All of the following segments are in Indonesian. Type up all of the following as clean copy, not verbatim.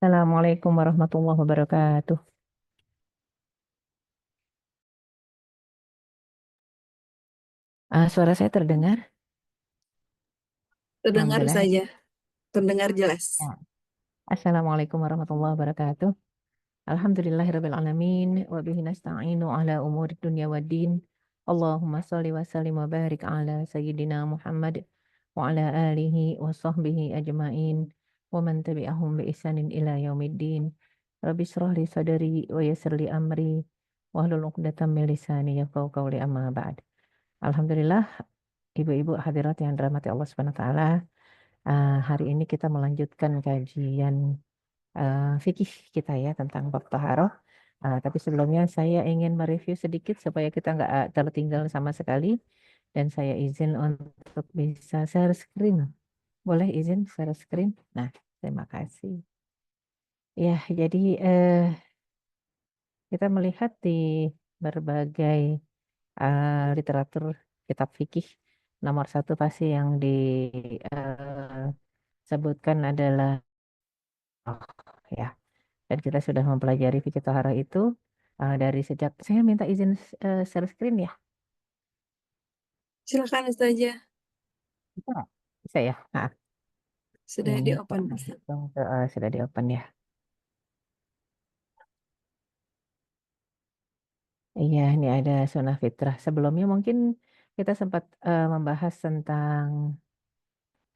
Assalamualaikum warahmatullahi wabarakatuh. Suara saya terdengar? Terdengar Alhamdulillah. saja, terdengar jelas. Ya. Assalamualaikum warahmatullahi wabarakatuh. Alhamdulillahirabbil alamin wa bihi nasta'inu ala umuri dunya waddin. Allahumma shalli wa sallim wa barik ala sayyidina Muhammad wa ala alihi wa sahbihi ajmain wa man tabi'ahum bi ihsanin ila yaumiddin. Rabbi shrah li sadri wa yassir li amri wahlul 'uqdatam min lisani yafqahu qawli amma ba'd. Alhamdulillah, ibu-ibu hadirat yang dirahmati Allah Subhanahu wa taala. Hari ini kita melanjutkan kajian fikih kita ya tentang bab taharah. Tapi sebelumnya saya ingin mereview sedikit supaya kita nggak tertinggal sama sekali, dan saya izin untuk bisa share screen. Boleh izin share screen? Nah, terima kasih. Ya, jadi kita melihat di berbagai literatur kitab fikih, nomor satu pasti yang disebutkan adalah ya. Dan kita sudah mempelajari fikih taharah itu dari sejak saya minta izin share screen ya. Silakan saja, Bisa nggak? Bisa ya. Nah, sudah ini kok di-open. langsung sudah di open ya. Iya, ini ada sunnah fitrah. Sebelumnya mungkin kita sempat membahas tentang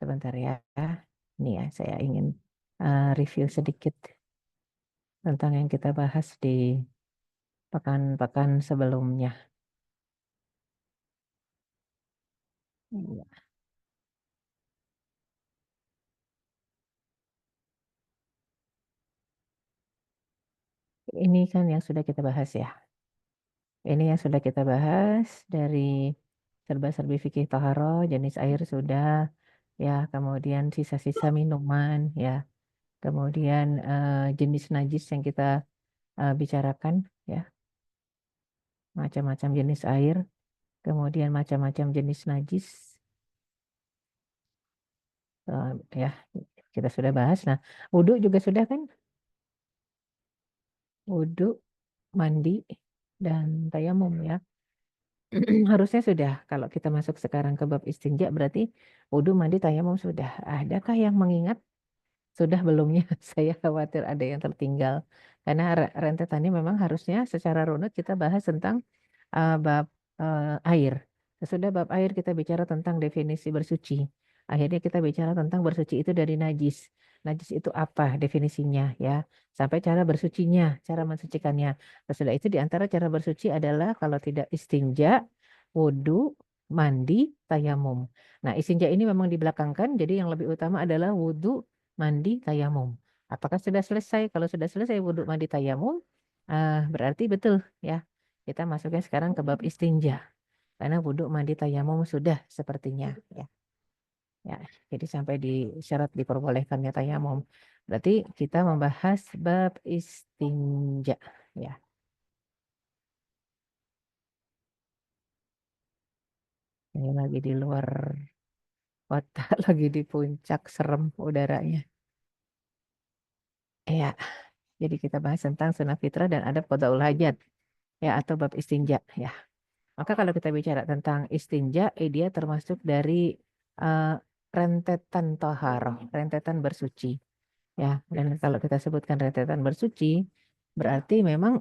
sebentar ya. Ini ya, saya ingin review sedikit tentang yang kita bahas di pekan-pekan sebelumnya. Iya. Ini kan yang sudah kita bahas ya. Ini yang sudah kita bahas dari serba-serbi fikih taharah, jenis air sudah, ya, kemudian sisa-sisa minuman, ya, kemudian jenis najis yang kita bicarakan, ya, macam-macam jenis air, kemudian macam-macam jenis najis, eh, ya, kita sudah bahas. Nah, wudhu juga sudah kan? Wudhu, mandi, dan tayamum ya. Harusnya sudah. Kalau kita masuk sekarang ke bab istinja, berarti wudhu, mandi, tayamum sudah. Adakah yang mengingat? Sudah belumnya? Saya khawatir ada yang tertinggal. Karena rentetannya memang harusnya secara runut kita bahas tentang bab air. Sesudah bab air kita bicara tentang definisi bersuci. Akhirnya kita bicara tentang bersuci itu dari najis. Najis itu apa definisinya ya. Sampai cara bersucinya, cara mensucikannya. Sesudah itu di antara cara bersuci adalah kalau tidak istinja, wudhu, mandi, tayamum. Nah, istinja ini memang dibelakangkan, jadi yang lebih utama adalah wudhu, mandi, tayamum. Apakah sudah selesai? Kalau sudah selesai wudhu, mandi, tayamum, berarti betul ya. Kita masuknya sekarang ke bab istinja. Karena wudhu, mandi, tayamum sudah sepertinya ya. Ya, jadi sampai di syarat diperbolehkannya tayamum. Berarti kita membahas bab istinja ya. Ini lagi di luar kota, lagi di puncak, serem udaranya. Ya, jadi kita bahas tentang sunnah fitrah dan adab qadaul hajat ya, atau bab istinja ya. Maka kalau kita bicara tentang istinja, dia termasuk dari eh, rentetan toharoh, rentetan bersuci. Ya, dan kalau kita sebutkan rentetan bersuci, berarti memang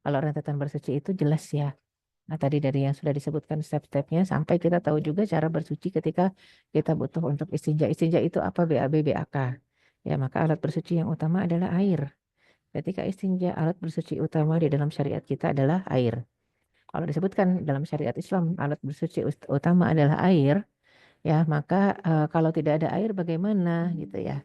kalau rentetan bersuci itu jelas ya. Nah, tadi dari yang sudah disebutkan step-stepnya, sampai kita tahu juga cara bersuci ketika kita butuh untuk istinja. Istinja itu apa? BAB, BAK. Ya, maka alat bersuci yang utama adalah air. Ketika istinja, alat bersuci utama di dalam syariat kita adalah air. Kalau disebutkan dalam syariat Islam alat bersuci utama adalah air, ya maka kalau tidak ada air bagaimana gitu ya.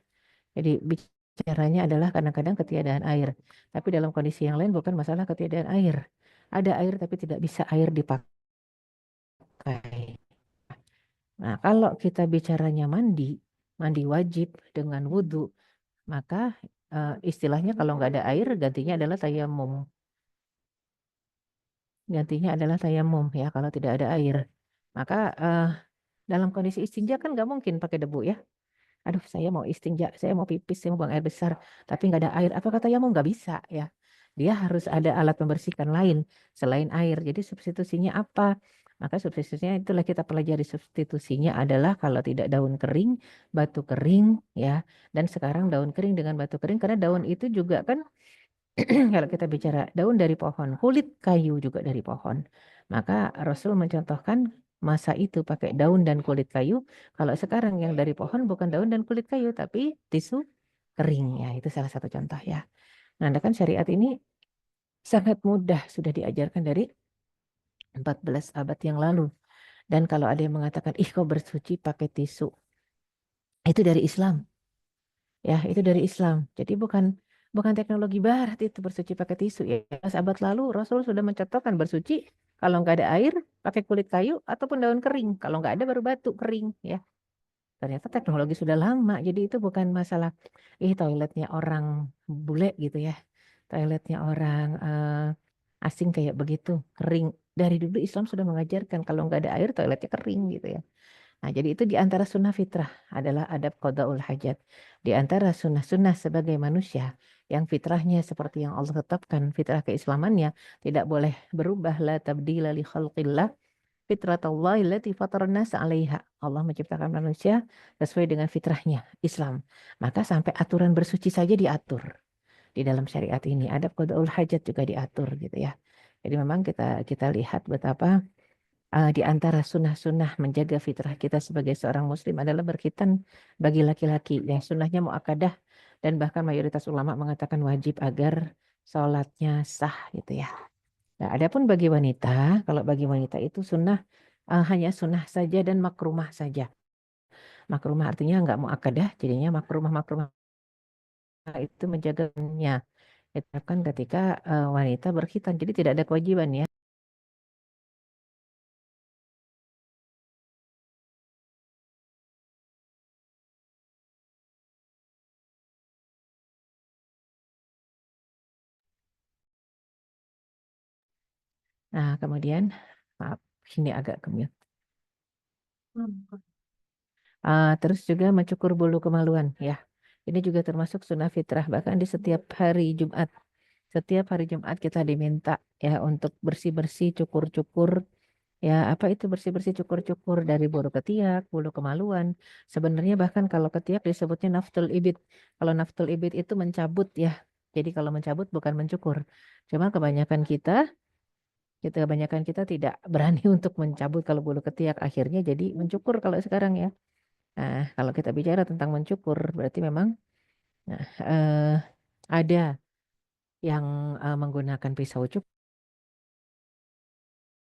Jadi bicaranya adalah kadang-kadang ketiadaan air. Tapi dalam kondisi yang lain bukan masalah ketiadaan air. Ada air tapi tidak bisa air dipakai. Nah, kalau kita bicaranya mandi, mandi wajib dengan wudhu, maka istilahnya kalau nggak ada air gantinya adalah tayamum. Gantinya adalah tayamum ya kalau tidak ada air. Maka dalam kondisi istinja kan nggak mungkin pakai debu ya. aduh saya mau istinja, saya mau pipis, saya mau buang air besar, tapi nggak ada air. Apa kata Yamo? Nggak bisa ya. Dia harus ada alat membersihkan lain selain air. Jadi substitusinya apa? Maka substitusinya itulah kita pelajari, substitusinya adalah kalau tidak daun kering, batu kering ya. Dan sekarang daun kering dengan batu kering karena daun itu juga kan kalau kita bicara daun dari pohon, kulit kayu juga dari pohon. Maka Rasul mencontohkan masa itu pakai daun dan kulit kayu. Kalau sekarang yang dari pohon bukan daun dan kulit kayu, tapi tisu kering ya. Itu salah satu contoh ya. Nah, kan syariat ini sangat mudah sudah diajarkan dari 14 abad yang lalu. Dan kalau ada yang mengatakan, ih kok bersuci pakai tisu, itu dari Islam. Ya, itu dari Islam. Jadi bukan bukan teknologi barat itu bersuci pakai tisu ya. Abad lalu Rasul sudah mencontohkan bersuci kalau nggak ada air pakai kulit kayu ataupun daun kering. Kalau nggak ada baru batu kering ya. Ternyata teknologi sudah lama. Jadi itu bukan masalah toiletnya orang bule gitu ya. Toiletnya orang asing kayak begitu kering. Dari dulu Islam sudah mengajarkan kalau nggak ada air toiletnya kering gitu ya. Nah, jadi itu di antara sunnah fitrah adalah adab qadaul hajat. Di antara sunnah-sunnah sebagai manusia yang fitrahnya seperti yang Allah tetapkan, fitrah keislamannya tidak boleh berubah, la tabdila li khalqillah, fitratallahi allati fataran nas 'alaiha. Allah menciptakan manusia sesuai dengan fitrahnya, Islam. Maka sampai aturan bersuci saja diatur di dalam syariat ini. Adab qadaul hajat juga diatur gitu ya. Jadi memang kita kita lihat betapa di antara sunnah-sunnah menjaga fitrah kita sebagai seorang muslim adalah berkhitan bagi laki-laki. Yang sunnahnya muakkadah dan bahkan mayoritas ulama mengatakan wajib agar sholatnya sah gitu ya. Nah, adapun bagi wanita, kalau bagi wanita itu sunnah hanya sunnah saja dan makrumah saja. Makrumah artinya nggak muakkadah, jadinya makrumah-makrumah itu menjaganya. Itu kan ketika wanita berkhitan, jadi tidak ada kewajiban ya. Nah, kemudian maaf, ini agak kemute. Terus juga mencukur bulu kemaluan ya. Ini juga termasuk sunnah fitrah. Bahkan di setiap hari Jumat. Setiap hari Jumat kita diminta ya untuk bersih-bersih, cukur-cukur. Ya apa itu bersih-bersih, cukur-cukur dari bulu ketiak, bulu kemaluan. Sebenarnya bahkan kalau ketiak disebutnya naftul ibid. Kalau naftul ibid itu mencabut ya. Jadi kalau mencabut bukan mencukur. Cuma kebanyakan kita tidak berani untuk mencabut kalau bulu ketiak. Akhirnya jadi mencukur kalau sekarang ya. Nah, kalau kita bicara tentang mencukur, berarti memang nah, ada yang menggunakan pisau cukur,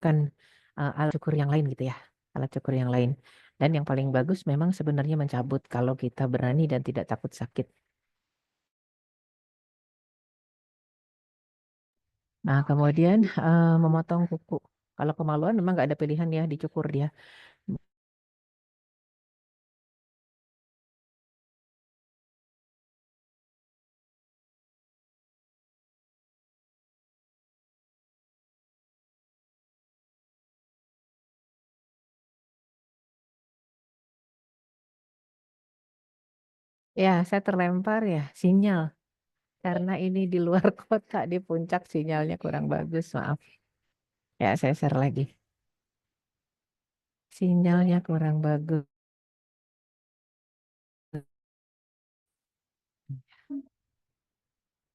kan alat cukur yang lain gitu ya, alat cukur yang lain. Dan yang paling bagus memang sebenarnya mencabut kalau kita berani dan tidak takut sakit. Nah, kemudian memotong kuku. Kalau kemaluan memang nggak ada pilihan ya, dicukur dia. Ya, saya terlempar ya, sinyal. Karena ini di luar kota, di puncak sinyalnya kurang bagus, maaf. Ya, saya share lagi. Sinyalnya kurang bagus.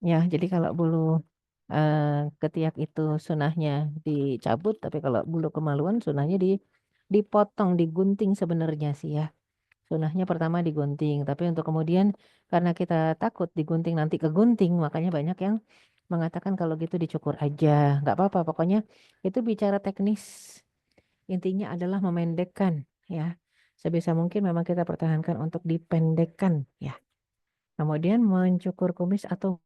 Ya, jadi kalau bulu eh, ketiak itu sunahnya dicabut, tapi kalau bulu kemaluan sunahnya dipotong, digunting sebenarnya sih ya. Sunahnya pertama digunting, tapi untuk kemudian karena kita takut digunting nanti kegunting, makanya banyak yang mengatakan kalau gitu dicukur aja, nggak apa-apa. Pokoknya itu bicara teknis, intinya adalah memendekkan ya. Sebisa mungkin memang kita pertahankan untuk dipendekkan ya. Kemudian mencukur kumis atau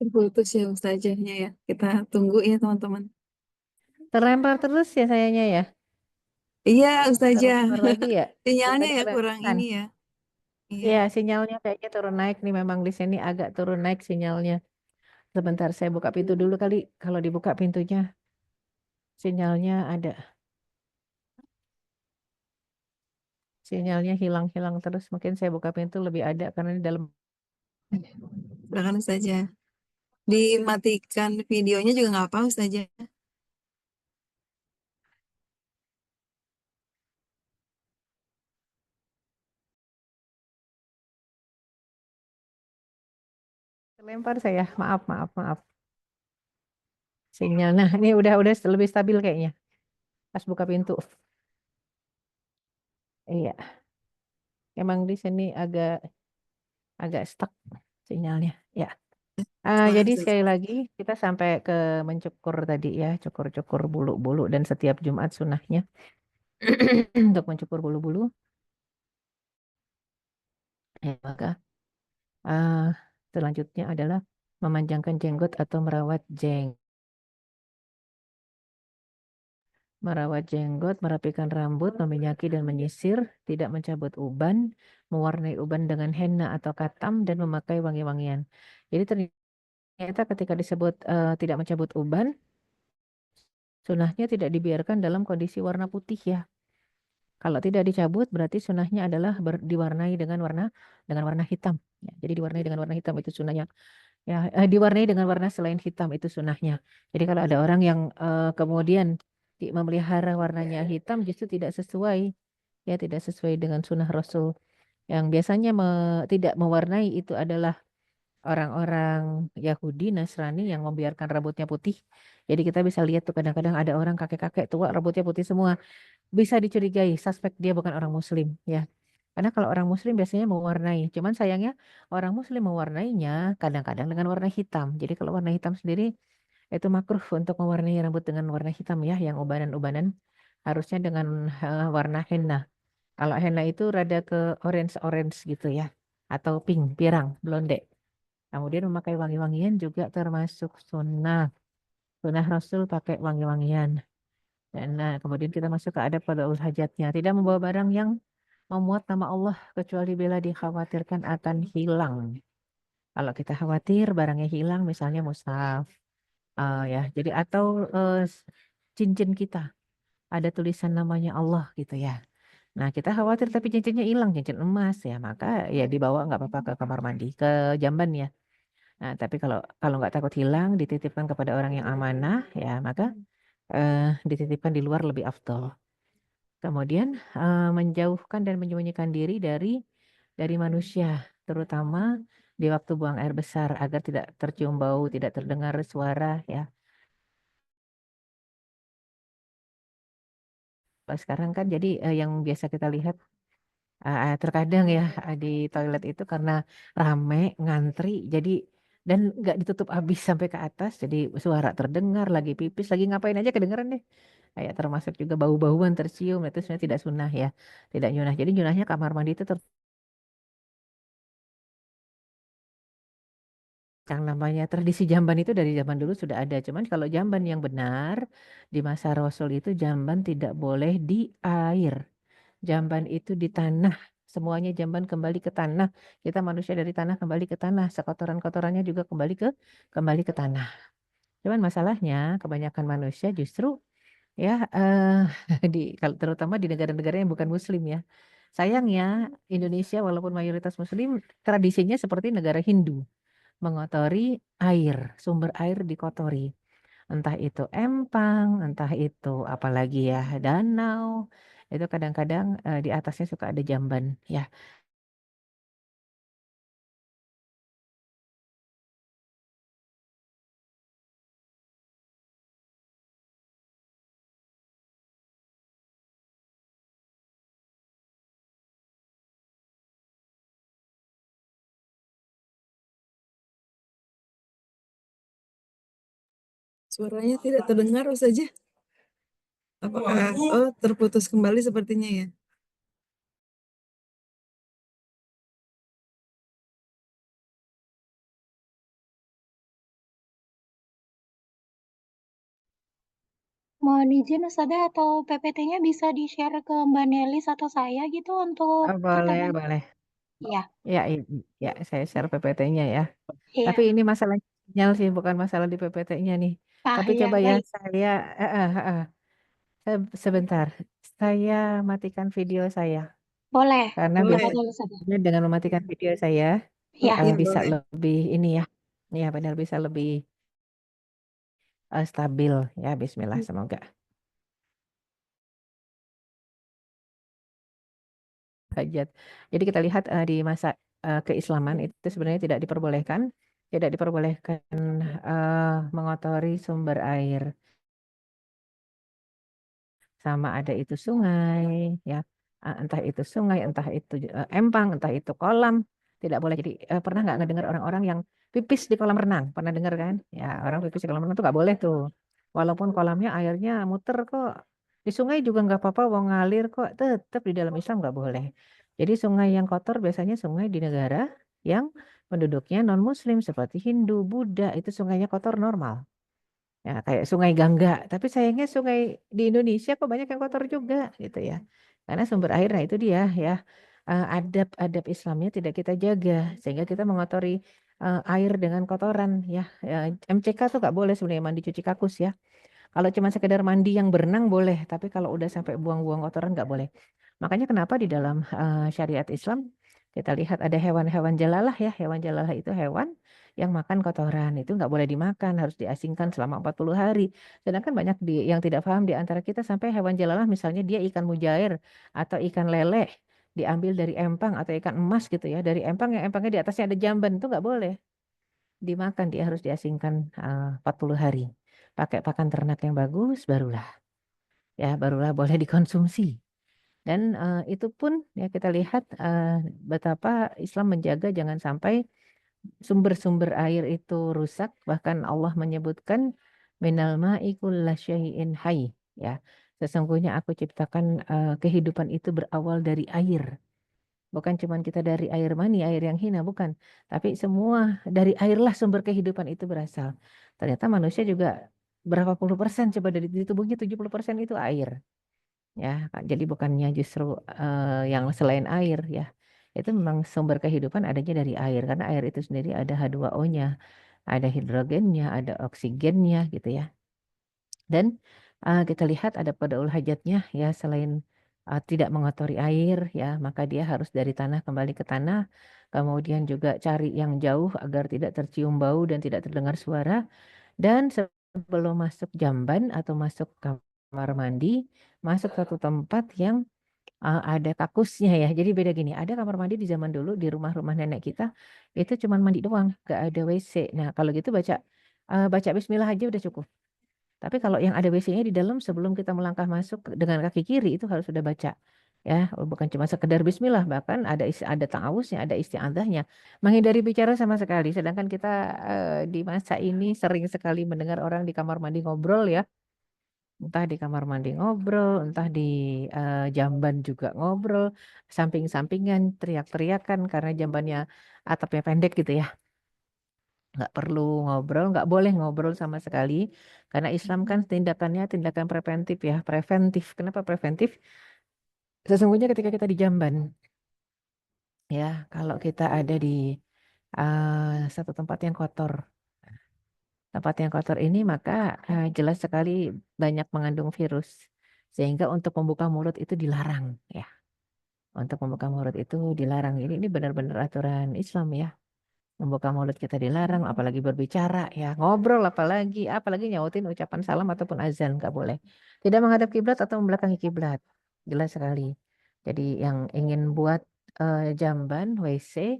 Terputus ya Ustazahnya ya. Kita tunggu ya teman-teman. terlempar terus ya sayanya ya. Iya Ustazah. Terlempar lagi ya. Dari Sinyalnya tadi ya kurang kelihatan. ini ya. Iya. Ya, sinyalnya kayaknya turun naik nih. Memang di sini agak turun naik sinyalnya. Sebentar, saya buka pintu dulu kali. Kalau dibuka pintunya, sinyalnya ada. Sinyalnya hilang-hilang terus. Mungkin saya buka pintu lebih ada karena di dalam. Silakan saja. Dimatikan videonya juga nggak apa saja. Lempar saya. Maaf, maaf, maaf. Sinyal. Nah, ini udah lebih stabil kayaknya. Pas buka pintu. Iya, emang di sini agak agak stuck sinyalnya. Ya. Silakan Jadi saja. sekali lagi kita sampai ke mencukur tadi ya, cukur-cukur bulu-bulu dan setiap Jumat sunahnya untuk mencukur bulu-bulu. Ya, maka uh, selanjutnya adalah memanjangkan jenggot atau merawat jenggot, merapikan rambut, meminyaki dan menyisir, tidak mencabut uban, mewarnai uban dengan henna atau katam dan memakai wangi-wangian. Jadi ternyata ketika disebut tidak mencabut uban, sunahnya tidak dibiarkan dalam kondisi warna putih ya. Kalau tidak dicabut berarti sunahnya adalah diwarnai dengan warna hitam. Ya, jadi diwarnai dengan warna hitam itu sunahnya. Ya, diwarnai dengan warna selain hitam itu sunahnya. Jadi kalau ada orang yang kemudian memelihara warnanya hitam justru tidak sesuai, ya tidak sesuai dengan sunnah Rasul. Yang biasanya tidak mewarnai itu adalah orang-orang Yahudi, Nasrani yang membiarkan rambutnya putih. Jadi kita bisa lihat tuh kadang-kadang ada orang kakek-kakek tua rambutnya putih semua. Bisa dicurigai, suspek dia bukan orang Muslim, ya. Karena kalau orang Muslim biasanya mewarnai. Cuman sayangnya orang Muslim mewarnainya kadang-kadang dengan warna hitam. Jadi kalau warna hitam sendiri itu makruh untuk mewarnai rambut dengan warna hitam ya, yang ubanan-ubanan. Harusnya dengan warna henna. Kalau henna itu rada ke orange-orange gitu ya. Atau pink, pirang, blonde. Kemudian memakai wangi-wangian juga termasuk sunnah. Sunnah Rasul pakai wangi-wangian. Dan kemudian kita masuk ke adab qadaul hajatnya. Tidak membawa barang yang memuat nama Allah kecuali bila dikhawatirkan akan hilang. Kalau kita khawatir barangnya hilang, misalnya mushaf, ya. Jadi atau cincin kita ada tulisan namanya Allah gitu ya. Nah kita khawatir tapi cincinnya hilang, cincin emas ya, maka ya dibawa nggak apa-apa ke kamar mandi, ke jamban ya. Nah tapi kalau kalau nggak takut hilang, dititipkan kepada orang yang amanah ya, maka eh, dititipkan di luar lebih afdol. Kemudian menjauhkan dan menyembunyikan diri dari manusia, terutama di waktu buang air besar agar tidak tercium bau, tidak terdengar suara ya. Kalau sekarang kan jadi yang biasa kita lihat terkadang ya di toilet itu karena rame ngantri jadi dan nggak ditutup habis sampai ke atas jadi suara terdengar lagi pipis lagi ngapain aja kedengeran deh. Kayak termasuk juga bau-bauan tercium itu sebenarnya tidak sunnah ya, tidak nyunah. Jadi nyunahnya kamar mandi itu yang namanya tradisi jamban itu dari zaman dulu sudah ada. Cuman kalau jamban yang benar di masa Rasul itu jamban tidak boleh di air. Jamban itu di tanah. Semuanya jamban kembali ke tanah. Kita manusia dari tanah kembali ke tanah. Sekotoran-kotorannya juga kembali ke tanah. Cuman masalahnya kebanyakan manusia justru ya kalau terutama di negara-negara yang bukan Muslim ya. Sayangnya Indonesia walaupun mayoritas Muslim tradisinya seperti negara Hindu mengotori air, sumber air dikotori. Entah itu empang, entah itu apalagi ya danau. Itu kadang-kadang di atasnya suka ada jamban. Ya, Suaranya tidak terdengar saja. Apakah terputus kembali sepertinya ya? Mohon izin Ustazah atau PPT-nya bisa di-share ke Mbak Nelis atau saya gitu untuk kita boleh, bantu. boleh. Iya. Ya, ya, saya share PPT-nya ya. Iya. Tapi ini masalah sinyal sih, bukan masalah di PPT-nya nih. Ah, Tapi iya, coba ya baik. sebentar. Saya matikan video saya Boleh. karena Boleh. Boleh, Ustazah. biasanya dengan mematikan video saya Iya. Iya, bisa boleh. lebih ini ya. Ya, benar bisa lebih stabil ya. Bismillah, semoga. Hajat. Jadi kita lihat di masa keislaman itu sebenarnya tidak diperbolehkan mengotori sumber air, sama ada itu sungai, ya, entah itu sungai, entah itu empang, entah itu kolam, tidak boleh. Jadi pernah nggak ngedengar orang-orang yang pipis di kolam renang? Pernah dengar kan? Ya, orang pipis di kolam renang itu nggak boleh tuh. Walaupun kolamnya airnya muter kok, di sungai juga nggak apa-apa, wong ngalir kok, tetap di dalam Islam nggak boleh. Jadi sungai yang kotor biasanya sungai di negara yang penduduknya non-Muslim seperti Hindu, Buddha, itu sungainya kotor normal. Ya, kayak Sungai Gangga. Tapi sayangnya sungai di Indonesia kok banyak yang kotor juga gitu ya. Karena sumber air, nah itu dia ya. Adab-adab Islamnya tidak kita jaga sehingga kita mengotori air dengan kotoran ya. MCK tuh nggak boleh sebenarnya mandi cuci kakus ya. Kalau cuma sekedar mandi yang berenang boleh, tapi kalau udah sampai buang-buang kotoran nggak boleh. Makanya kenapa di dalam syariat Islam kita lihat ada hewan-hewan jalalah ya. Hewan jalalah itu hewan yang makan kotoran. Itu nggak boleh dimakan, harus diasingkan selama 40 hari. Sedangkan banyak yang tidak paham di antara kita sampai hewan jalalah misalnya dia ikan mujair atau ikan lele diambil dari empang atau ikan emas gitu ya. Dari empang yang empangnya di atasnya ada jamban itu nggak boleh dimakan, dia harus diasingkan 40 hari. Pakai pakan ternak yang bagus barulah boleh dikonsumsi. Dan itu pun ya kita lihat betapa Islam menjaga jangan sampai sumber-sumber air itu rusak. Bahkan Allah menyebutkan minal ma'i kullasyai'in hayy ya. Sesungguhnya aku ciptakan kehidupan itu berawal dari air. Bukan cuma kita dari air mani, air yang hina, bukan. Tapi semua dari airlah sumber kehidupan itu berasal. Ternyata manusia juga berapa puluh persen, coba dari di tubuhnya 70% itu air. Ya, jadi bukannya justru yang selain air ya. Itu memang sumber kehidupan adanya dari air. Karena air itu sendiri ada H2O-nya, ada hidrogennya, ada oksigennya gitu ya. Dan kita lihat ada qadaul hajatnya ya, selain tidak mengotori air ya, maka dia harus dari tanah kembali ke tanah. Kemudian juga cari yang jauh agar tidak tercium bau dan tidak terdengar suara. Dan sebelum masuk jamban atau masuk kamar mandi, masuk satu tempat yang ada kakusnya ya. Jadi beda gini, ada kamar mandi di zaman dulu di rumah-rumah nenek kita itu cuma mandi doang, gak ada WC. Nah kalau gitu baca Bismillah aja udah cukup. Tapi kalau yang ada WC-nya di dalam sebelum kita melangkah masuk dengan kaki kiri itu harus sudah baca. Ya, bukan cuma sekedar bismillah, bahkan ada ta'awuznya, ada isti'adzahnya. Menghindari bicara sama sekali. Sedangkan kita di masa ini sering sekali mendengar orang di kamar mandi ngobrol ya. Entah di kamar mandi ngobrol, entah di jamban juga ngobrol, samping-sampingan, teriak-teriakan karena jambannya atapnya pendek gitu ya. Nggak perlu ngobrol, nggak boleh ngobrol sama sekali. Karena Islam kan tindakannya tindakan preventif ya, preventif. Kenapa preventif? Sesungguhnya ketika kita di jamban, ya kalau kita ada di satu tempat yang kotor ini maka jelas sekali banyak mengandung virus. Sehingga untuk membuka mulut itu dilarang, ya. Untuk membuka mulut itu dilarang. Ini benar-benar aturan Islam ya. Membuka mulut kita dilarang, apalagi berbicara, ya ngobrol, apalagi nyautin ucapan salam ataupun azan, nggak boleh. Tidak menghadap kiblat atau membelakangi kiblat, jelas sekali. Jadi yang ingin buat jamban WC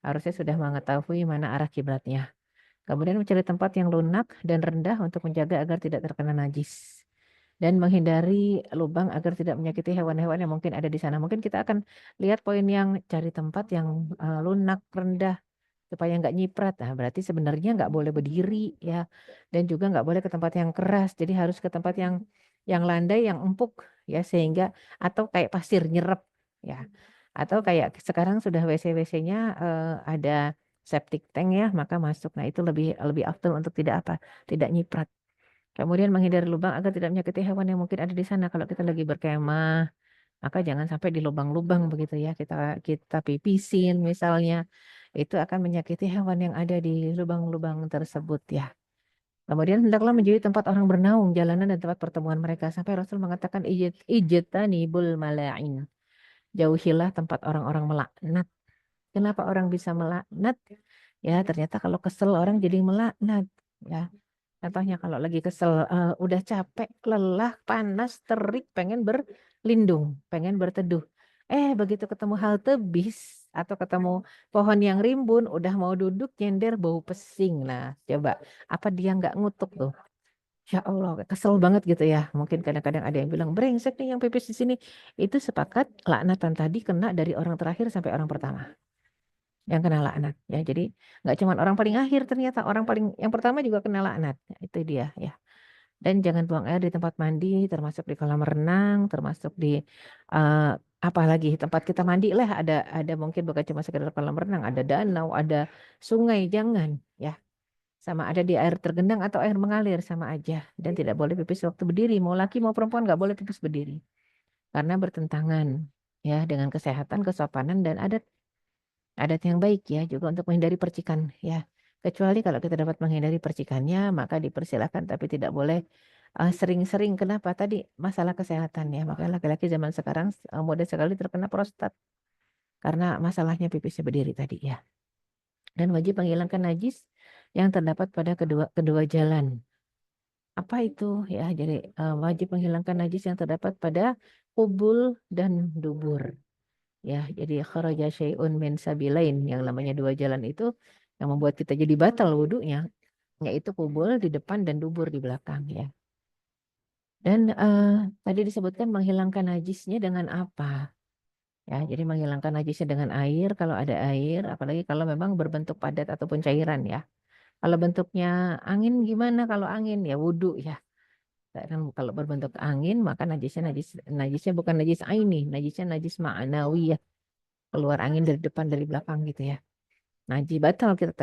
harusnya sudah mengetahui mana arah kiblatnya. Kemudian mencari tempat yang lunak dan rendah untuk menjaga agar tidak terkena najis. Dan menghindari lubang agar tidak menyakiti hewan-hewan yang mungkin ada di sana. Mungkin kita akan lihat poin yang cari tempat yang lunak, rendah, supaya nggak nyiprat. Nah, berarti sebenarnya nggak boleh berdiri ya, dan juga nggak boleh ke tempat yang keras. Jadi harus ke tempat yang landai, yang empuk ya, sehingga atau kayak pasir nyerap ya, atau kayak sekarang sudah WC-WC-nya ada septic tank ya, maka masuk. Nah, itu lebih lebih afdal untuk tidak nyiprat. Kemudian menghindari lubang agar tidak menyakiti hewan yang mungkin ada di sana. Kalau kita lagi berkemah Maka jangan sampai di lubang-lubang begitu ya. Kita pipisin misalnya. Itu akan menyakiti hewan yang ada di lubang-lubang tersebut ya. Kemudian hendaklah menjadi tempat orang bernaung, jalanan dan tempat pertemuan mereka. Sampai Rasul mengatakan ijtanibul mala'in. Jauhilah tempat orang-orang melaknat. Kenapa orang bisa melaknat? Ya, ternyata kalau kesel orang jadi melaknat. Ya, contohnya kalau lagi kesel, udah capek, lelah, panas, terik, pengen berlindung, pengen berteduh. Begitu ketemu halte bis atau ketemu pohon yang rimbun, udah mau duduk nyender bau pesing. Nah, coba apa dia nggak ngutuk tuh? Ya Allah, kesel banget gitu ya. Mungkin kadang-kadang ada yang bilang brengsek nih yang pipis di sini. Itu sepakat laknatan tadi kena dari orang terakhir sampai orang pertama yang kena laknat ya. Jadi nggak cuma orang paling akhir, ternyata orang paling yang pertama juga kena laknat. Ya, itu dia ya. Dan jangan buang air di tempat mandi, termasuk di kolam renang, termasuk di eh, apalagi tempat kita mandi lah, ada mungkin bukan cuma sekedar kolam renang, ada danau, ada sungai, jangan ya. Sama ada di air tergendang atau air mengalir sama aja. Dan tidak boleh pipis waktu berdiri. Mau laki mau perempuan nggak boleh pipis berdiri. Karena bertentangan ya dengan kesehatan, kesopanan dan adat yang baik ya, juga untuk menghindari percikan ya. Kecuali kalau kita dapat menghindari percikannya, maka dipersilakan, tapi tidak boleh sering-sering. Kenapa? Tadi masalah kesehatan ya. Maka laki-laki zaman sekarang mudah sekali terkena prostat karena masalahnya pipisnya berdiri tadi ya. Dan wajib menghilangkan najis yang terdapat pada kedua kedua jalan. Apa itu ya? Jadi wajib menghilangkan najis yang terdapat pada kubul dan dubur. Ya, jadi kharaja syai'un min sabilain, yang namanya dua jalan itu yang membuat kita jadi batal wudunya, yaitu kubul di depan dan dubur di belakang ya. Dan tadi disebutkan menghilangkan najisnya dengan apa? Ya, jadi menghilangkan najisnya dengan air kalau ada air, apalagi kalau memang berbentuk padat ataupun cairan ya. Kalau bentuknya angin gimana? Kalau angin ya wudu ya. Karena kalau berbentuk angin maka najisnya bukan najis aini, najisnya najis ma'nawi ya. Keluar angin dari depan dari belakang gitu ya. Najis batal kita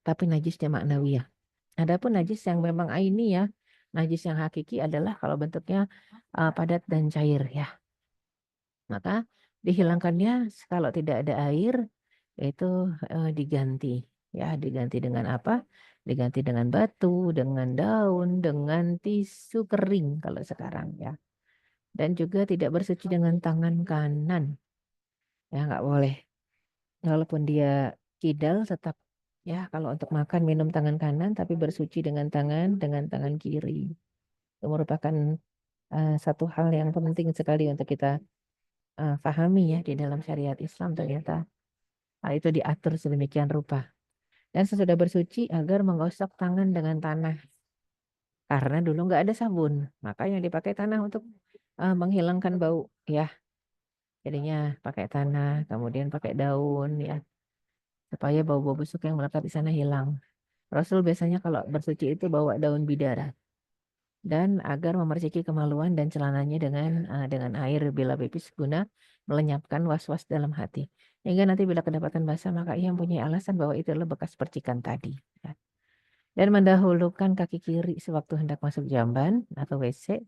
tapi najisnya maknawiyah. Adapun najis yang memang aini ya, najis yang hakiki adalah kalau bentuknya padat dan cair ya. Maka dihilangkannya kalau tidak ada air itu diganti ya, diganti dengan apa? Diganti dengan batu, dengan daun, dengan tisu kering kalau sekarang ya. Dan juga tidak bersuci dengan tangan kanan. Ya nggak boleh. Walaupun dia kidal tetap ya kalau untuk makan minum tangan kanan tapi bersuci dengan tangan kiri. Itu merupakan satu hal yang penting sekali untuk kita pahami ya di dalam syariat Islam ternyata hal itu diatur sedemikian rupa. Dan sesudah bersuci agar menggosok tangan dengan tanah karena dulu nggak ada sabun, maka yang dipakai tanah untuk menghilangkan bau ya. Jadinya pakai tanah, kemudian pakai daun ya supaya bau-bau busuk yang melekat di sana hilang. Rasul biasanya kalau bersuci itu bawa daun bidara dan agar memerciki kemaluan dan celananya dengan air bila pipis guna melenyapkan was-was dalam hati. Hingga nanti bila kedapatan basah maka ia mempunyai alasan bahwa itu adalah bekas percikan tadi. Ya. Dan mendahulukan kaki kiri sewaktu hendak masuk jamban atau WC.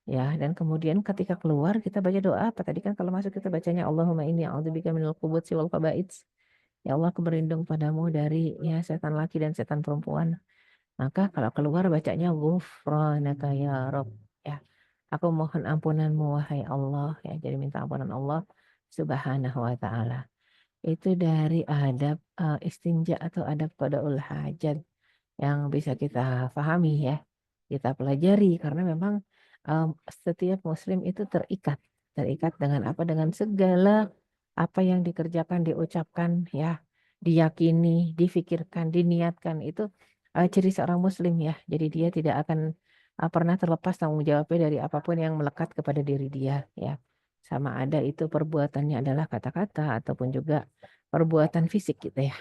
Ya, dan kemudian ketika keluar kita baca doa apa tadi kan kalau masuk kita bacanya Allahumma inni a'udzubika minal khubuthi wal khaba'its. Ya Allah, aku berlindung padamu dari ya setan laki dan setan perempuan. Maka kalau keluar bacanya ghufranaka ya Rabb. Ya, aku mohon ampunanmu wahai Allah. Ya, jadi minta ampunan Allah Subhanahu wa taala. Itu dari adab istinja atau adab qadaul hajat yang bisa kita pahami ya. Kita pelajari karena memang um, setiap muslim itu terikat dengan apa? Dengan segala apa yang dikerjakan, diucapkan ya, diyakini, difikirkan, diniatkan itu ciri seorang muslim ya. Jadi dia tidak akan pernah terlepas tanggung jawabnya dari apapun yang melekat kepada diri dia ya. Sama ada itu perbuatannya adalah kata-kata ataupun juga perbuatan fisik gitu ya.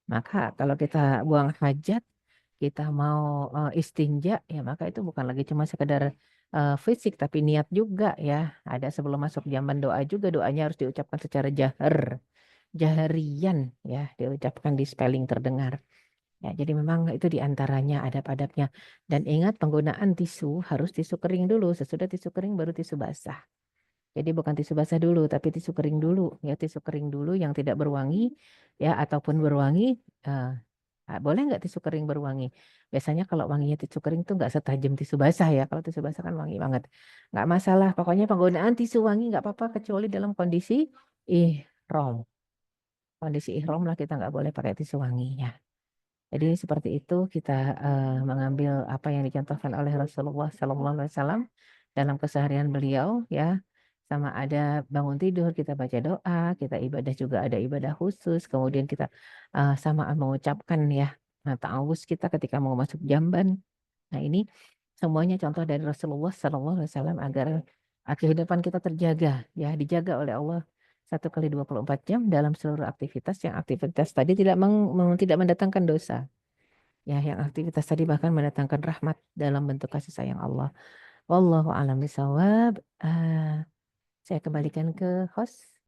Maka kalau kita buang hajat, kita mau istinja ya maka itu bukan lagi cuma sekedar fisik tapi niat juga ya. Ada sebelum masuk zaman doa juga doanya harus diucapkan secara jaharian ya, diucapkan di spelling terdengar. Ya, jadi memang itu diantaranya adab-adabnya. Dan ingat penggunaan tisu harus tisu kering dulu. Sesudah tisu kering baru tisu basah. Jadi bukan tisu basah dulu, tapi tisu kering dulu. Ya, tisu kering dulu yang tidak berwangi, ya, ataupun berwangi. Boleh nggak tisu kering berwangi? Biasanya kalau wanginya tisu kering tuh nggak setajam tisu basah ya. Kalau tisu basah kan wangi banget. Nggak masalah. Pokoknya penggunaan tisu wangi nggak apa-apa kecuali dalam kondisi ihram. Kondisi ihram lah kita nggak boleh pakai tisu wangi ya. Jadi seperti itu kita mengambil apa yang dicontohkan oleh Rasulullah SAW dalam keseharian beliau ya. Sama ada bangun tidur kita baca doa, kita ibadah juga ada ibadah khusus. Kemudian kita sama mengucapkan ya ta'awuz kita ketika mau masuk jamban. Nah ini semuanya contoh dari Rasulullah SAW agar kehidupan kita terjaga ya, dijaga oleh Allah 1 kali 24 jam dalam seluruh aktivitas yang aktivitas tadi tidak mendatangkan dosa. Ya, yang aktivitas tadi bahkan mendatangkan rahmat dalam bentuk kasih sayang Allah. Wallahu a'lam bishawab. Saya kembalikan ke host.